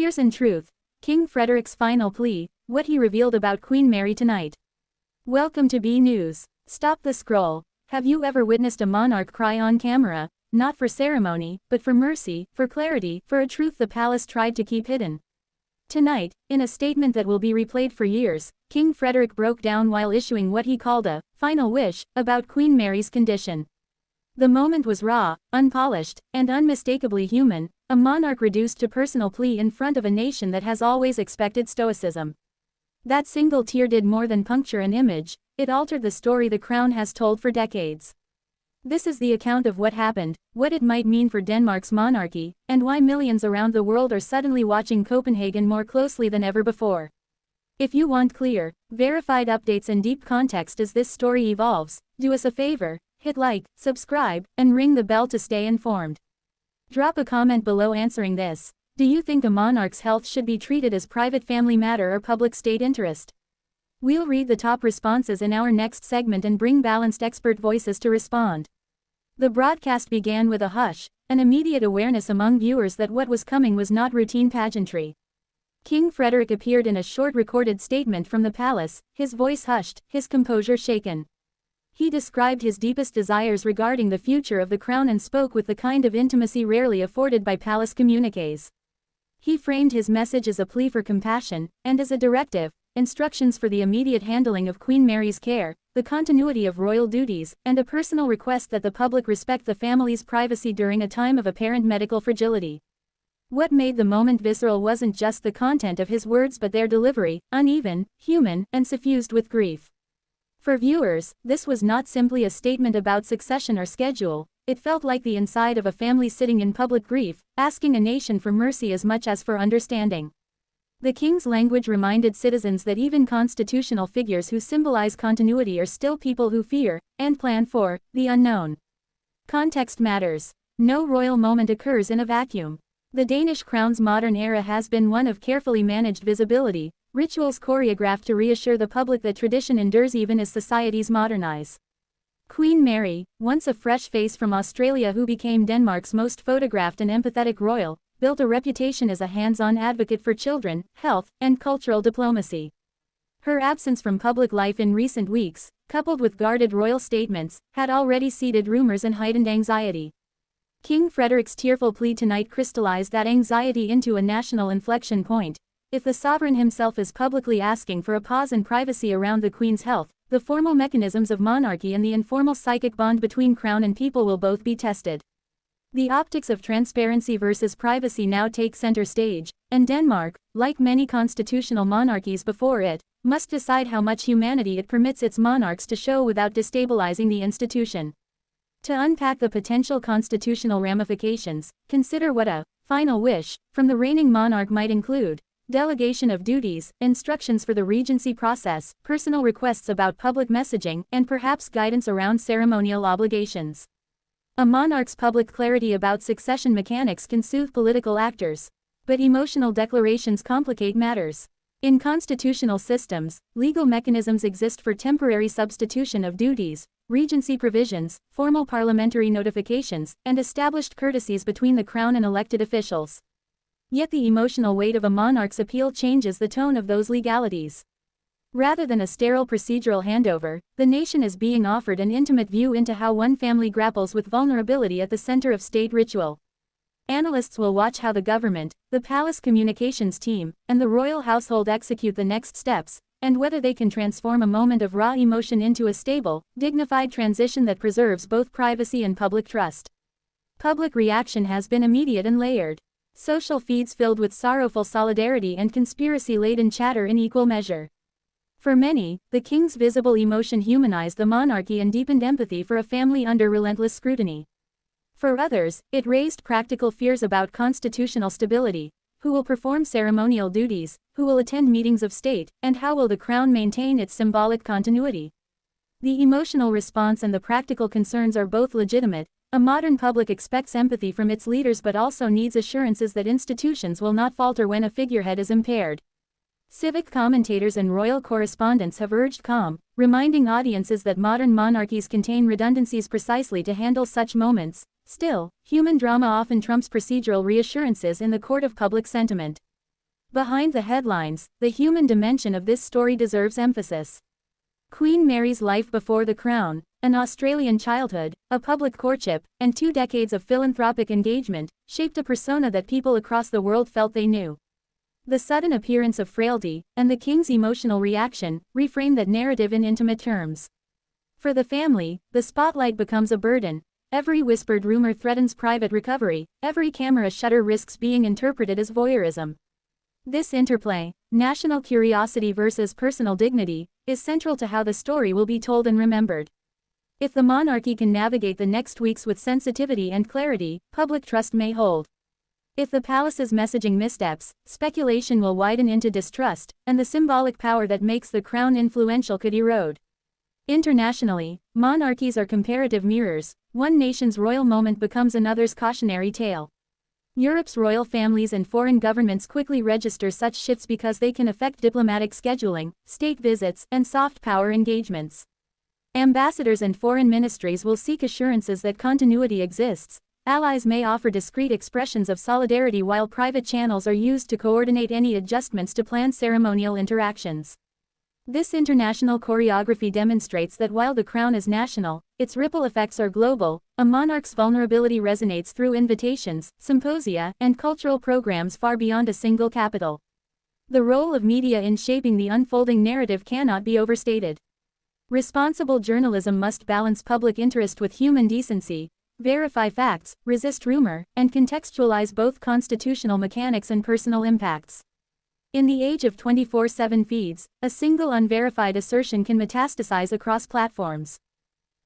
Here's in truth, King Frederik's final plea, what he revealed about Queen Mary tonight. Welcome to B News. Stop the scroll. Have you ever witnessed a monarch cry on camera, not for ceremony, but for mercy, for clarity, for a truth the palace tried to keep hidden? Tonight, in a statement that will be replayed for years, King Frederik broke down while issuing what he called a final wish about Queen Mary's condition. The moment was raw, unpolished, and unmistakably human, a monarch reduced to personal plea in front of a nation that has always expected stoicism. That single tear did more than puncture an image, it altered the story the crown has told for decades. This is the account of what happened, what it might mean for Denmark's monarchy, and why millions around the world are suddenly watching Copenhagen more closely than ever before. If you want clear, verified updates and deep context as this story evolves, do us a favor, hit like, subscribe, and ring the bell to stay informed. Drop a comment below answering this. Do you think a monarch's health should be treated as private family matter or public state interest? We'll read the top responses in our next segment and bring balanced expert voices to respond. The broadcast began with a hush, an immediate awareness among viewers that what was coming was not routine pageantry. King Frederik appeared in a short recorded statement from the palace, his voice hushed, his composure shaken. He described his deepest desires regarding the future of the crown and spoke with the kind of intimacy rarely afforded by palace communiques. He framed his message as a plea for compassion, and as a directive, instructions for the immediate handling of Queen Mary's care, the continuity of royal duties, and a personal request that the public respect the family's privacy during a time of apparent medical fragility. What made the moment visceral wasn't just the content of his words but their delivery, uneven, human, and suffused with grief. For viewers, this was not simply a statement about succession or schedule, it felt like the inside of a family sitting in public grief, asking a nation for mercy as much as for understanding. The king's language reminded citizens that even constitutional figures who symbolize continuity are still people who fear, and plan for, the unknown. Context matters. No royal moment occurs in a vacuum. The Danish crown's modern era has been one of carefully managed visibility, rituals choreographed to reassure the public that tradition endures even as societies modernize. Queen Mary, once a fresh face from Australia who became Denmark's most photographed and empathetic royal, built a reputation as a hands-on advocate for children, health, and cultural diplomacy. Her absence from public life in recent weeks, coupled with guarded royal statements, had already seeded rumors and heightened anxiety. King Frederik's tearful plea tonight crystallized that anxiety into a national inflection point. If the sovereign himself is publicly asking for a pause in privacy around the Queen's health, the formal mechanisms of monarchy and the informal psychic bond between crown and people will both be tested. The optics of transparency versus privacy now take center stage, and Denmark, like many constitutional monarchies before it, must decide how much humanity it permits its monarchs to show without destabilizing the institution. To unpack the potential constitutional ramifications, consider what a final wish from the reigning monarch might include: delegation of duties, instructions for the regency process, personal requests about public messaging, and perhaps guidance around ceremonial obligations. A monarch's public clarity about succession mechanics can soothe political actors, but emotional declarations complicate matters. In constitutional systems, legal mechanisms exist for temporary substitution of duties, regency provisions, formal parliamentary notifications, and established courtesies between the crown and elected officials. Yet the emotional weight of a monarch's appeal changes the tone of those legalities. Rather than a sterile procedural handover, the nation is being offered an intimate view into how one family grapples with vulnerability at the center of state ritual. Analysts will watch how the government, the palace communications team, and the royal household execute the next steps, and whether they can transform a moment of raw emotion into a stable, dignified transition that preserves both privacy and public trust. Public reaction has been immediate and layered. Social feeds filled with sorrowful solidarity and conspiracy-laden chatter in equal measure. For many, the king's visible emotion humanized the monarchy and deepened empathy for a family under relentless scrutiny. For others, it raised practical fears about constitutional stability: who will perform ceremonial duties, who will attend meetings of state, and how will the crown maintain its symbolic continuity? The emotional response and the practical concerns are both legitimate. A modern public expects empathy from its leaders but also needs assurances that institutions will not falter when a figurehead is impaired. Civic commentators and royal correspondents have urged calm, reminding audiences that modern monarchies contain redundancies precisely to handle such moments. Still, human drama often trumps procedural reassurances in the court of public sentiment. Behind the headlines, the human dimension of this story deserves emphasis. Queen Mary's life before the crown, an Australian childhood, a public courtship, and 2 decades of philanthropic engagement, shaped a persona that people across the world felt they knew. The sudden appearance of frailty, and the king's emotional reaction, reframe that narrative in intimate terms. For the family, the spotlight becomes a burden. Every whispered rumor threatens private recovery, every camera shutter risks being interpreted as voyeurism. This interplay, national curiosity versus personal dignity, is central to how the story will be told and remembered. If the monarchy can navigate the next weeks with sensitivity and clarity, public trust may hold. If the palace's messaging missteps, speculation will widen into distrust, and the symbolic power that makes the crown influential could erode. Internationally, monarchies are comparative mirrors. One nation's royal moment becomes another's cautionary tale. Europe's royal families and foreign governments quickly register such shifts because they can affect diplomatic scheduling, state visits, and soft power engagements. Ambassadors and foreign ministries will seek assurances that continuity exists. Allies may offer discreet expressions of solidarity while private channels are used to coordinate any adjustments to planned ceremonial interactions. This international choreography demonstrates that while the crown is national, its ripple effects are global. A monarch's vulnerability resonates through invitations, symposia, and cultural programs far beyond a single capital. The role of media in shaping the unfolding narrative cannot be overstated. Responsible journalism must balance public interest with human decency, verify facts, resist rumor, and contextualize both constitutional mechanics and personal impacts. In the age of 24/7 feeds, a single unverified assertion can metastasize across platforms.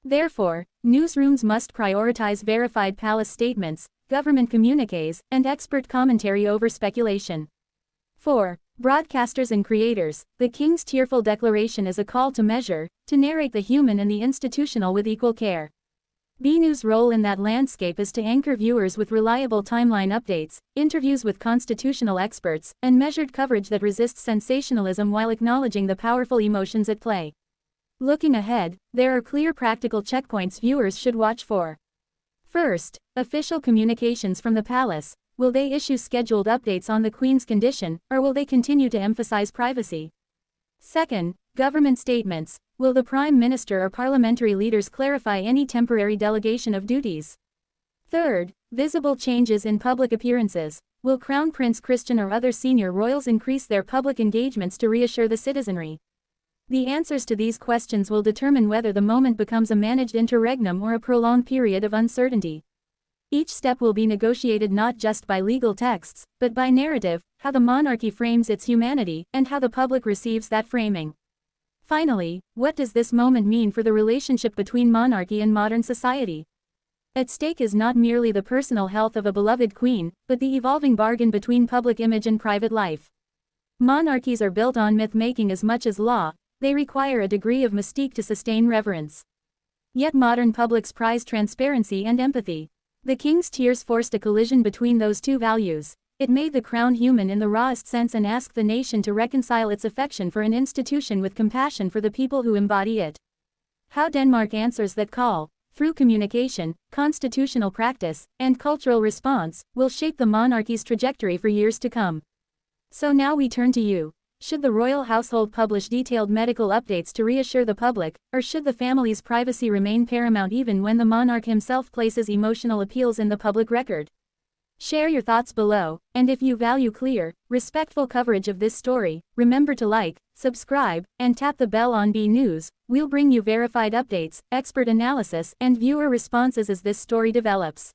Therefore, newsrooms must prioritize verified palace statements, government communiques, and expert commentary over speculation. 4. Broadcasters and creators, the king's tearful declaration is a call to measure, to narrate the human and the institutional with equal care. BNews' role in that landscape is to anchor viewers with reliable timeline updates, interviews with constitutional experts, and measured coverage that resists sensationalism while acknowledging the powerful emotions at play. Looking ahead, there are clear practical checkpoints viewers should watch for. First, official communications from the palace. Will they issue scheduled updates on the Queen's condition, or will they continue to emphasize privacy? Second, government statements. Will the Prime Minister or parliamentary leaders clarify any temporary delegation of duties? Third, visible changes in public appearances. Will Crown Prince Christian or other senior royals increase their public engagements to reassure the citizenry? The answers to these questions will determine whether the moment becomes a managed interregnum or a prolonged period of uncertainty. Each step will be negotiated not just by legal texts, but by narrative, how the monarchy frames its humanity, and how the public receives that framing. Finally, what does this moment mean for the relationship between monarchy and modern society? At stake is not merely the personal health of a beloved queen, but the evolving bargain between public image and private life. Monarchies are built on myth-making as much as law. They require a degree of mystique to sustain reverence. Yet modern publics prize transparency and empathy. The king's tears forced a collision between those two values. It made the crown human in the rawest sense and asked the nation to reconcile its affection for an institution with compassion for the people who embody it. How Denmark answers that call, through communication, constitutional practice, and cultural response, will shape the monarchy's trajectory for years to come. So now we turn to you. Should the royal household publish detailed medical updates to reassure the public, or should the family's privacy remain paramount even when the monarch himself places emotional appeals in the public record? Share your thoughts below, and if you value clear, respectful coverage of this story, remember to like, subscribe, and tap the bell on BNews. We'll bring you verified updates, expert analysis, and viewer responses as this story develops.